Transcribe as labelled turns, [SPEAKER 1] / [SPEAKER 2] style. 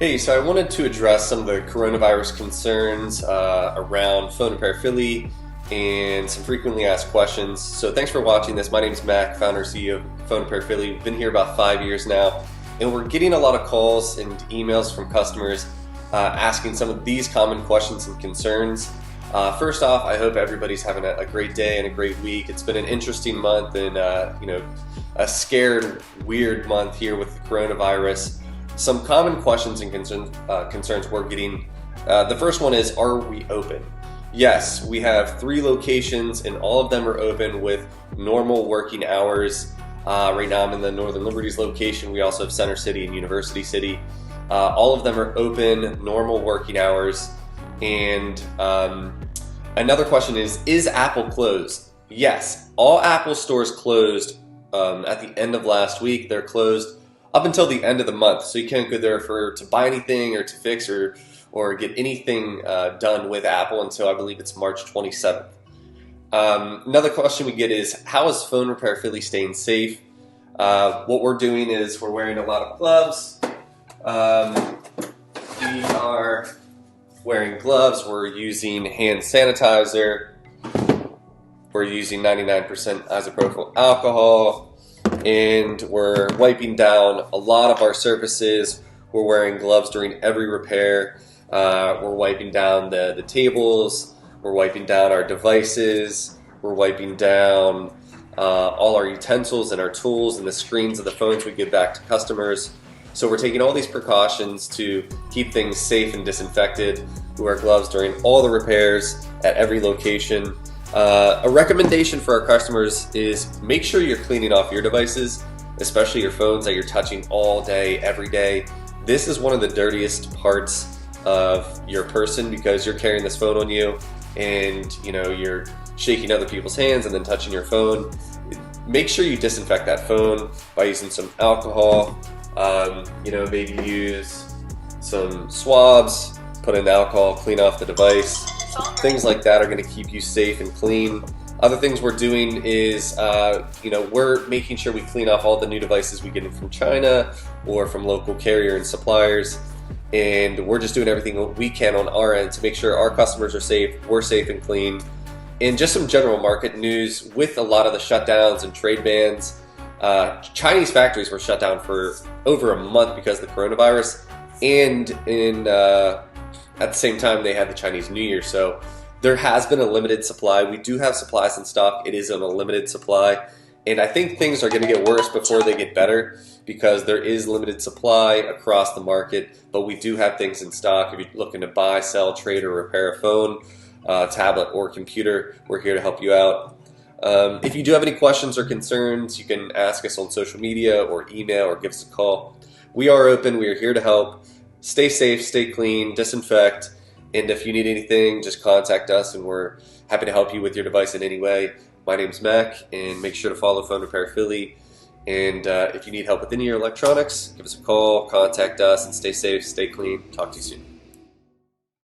[SPEAKER 1] Hey, so I wanted to address some of the coronavirus concerns around phone repair Philly and some frequently asked questions. So thanks for watching this. My name is Mac, founder CEO of Phone Repair Philly. We've been here about 5 years now, and we're getting a lot of calls and emails from customers asking some of these common questions and concerns. First off, I hope everybody's having a great day and a great week. It's been an interesting month and a scared, weird month here with the coronavirus. Some common questions and concerns we're getting. The first one is, are we open? Yes, we have 3 locations and all of them are open with normal working hours. Right now I'm in the Northern Liberties location. We also have Center City and University City. All of them are open, normal working hours. And another question is Apple closed? Yes, all Apple stores closed at the end of last week. They're closed up until the end of the month, so you can't go there to buy anything or to fix or get anything done with Apple until I believe it's March 27th. Another question we get is, how is Phone Repair Philly staying safe? What we're doing is we're wearing a lot of gloves. We are wearing gloves. We're using hand sanitizer. We're using 99% isopropyl alcohol. And we're wiping down a lot of our surfaces. We're wearing gloves during every repair. We're wiping down the tables. We're wiping down our devices. We're wiping down all our utensils and our tools and the screens of the phones we give back to customers. So we're taking all these precautions to keep things safe and disinfected. We wear gloves during all the repairs at every location. A recommendation for our customers is make sure you're cleaning off your devices, especially your phones that you're touching all day, every day. This is one of the dirtiest parts of your person because you're carrying this phone on you and you're shaking other people's hands and then touching your phone. Make sure you disinfect that phone by using some alcohol. Maybe use some swabs, put in alcohol, clean off the device. Things like that are going to keep you safe and clean. Other things we're doing is, we're making sure we clean off all the new devices we get in from China or from local carrier and suppliers. And we're just doing everything we can on our end to make sure our customers are safe, we're safe and clean. And just some general market news with a lot of the shutdowns and trade bans. Chinese factories were shut down for over a month because of the coronavirus. And at the same time, they had the Chinese New Year, so there has been a limited supply. We do have supplies in stock. It is on a limited supply, and I think things are going to get worse before they get better because there is limited supply across the market, but we do have things in stock. If you're looking to buy, sell, trade, or repair a phone, tablet, or computer, we're here to help you out. If you do have any questions or concerns, you can ask us on social media or email or give us a call. We are open. We are here to help. Stay safe, stay clean, disinfect, and if you need anything, just contact us and we're happy to help you with your device in any way. My name's Mac, and make sure to follow Phone Repair Philly. And if you need help with any of your electronics, give us a call, contact us, and stay safe, stay clean. Talk to you soon.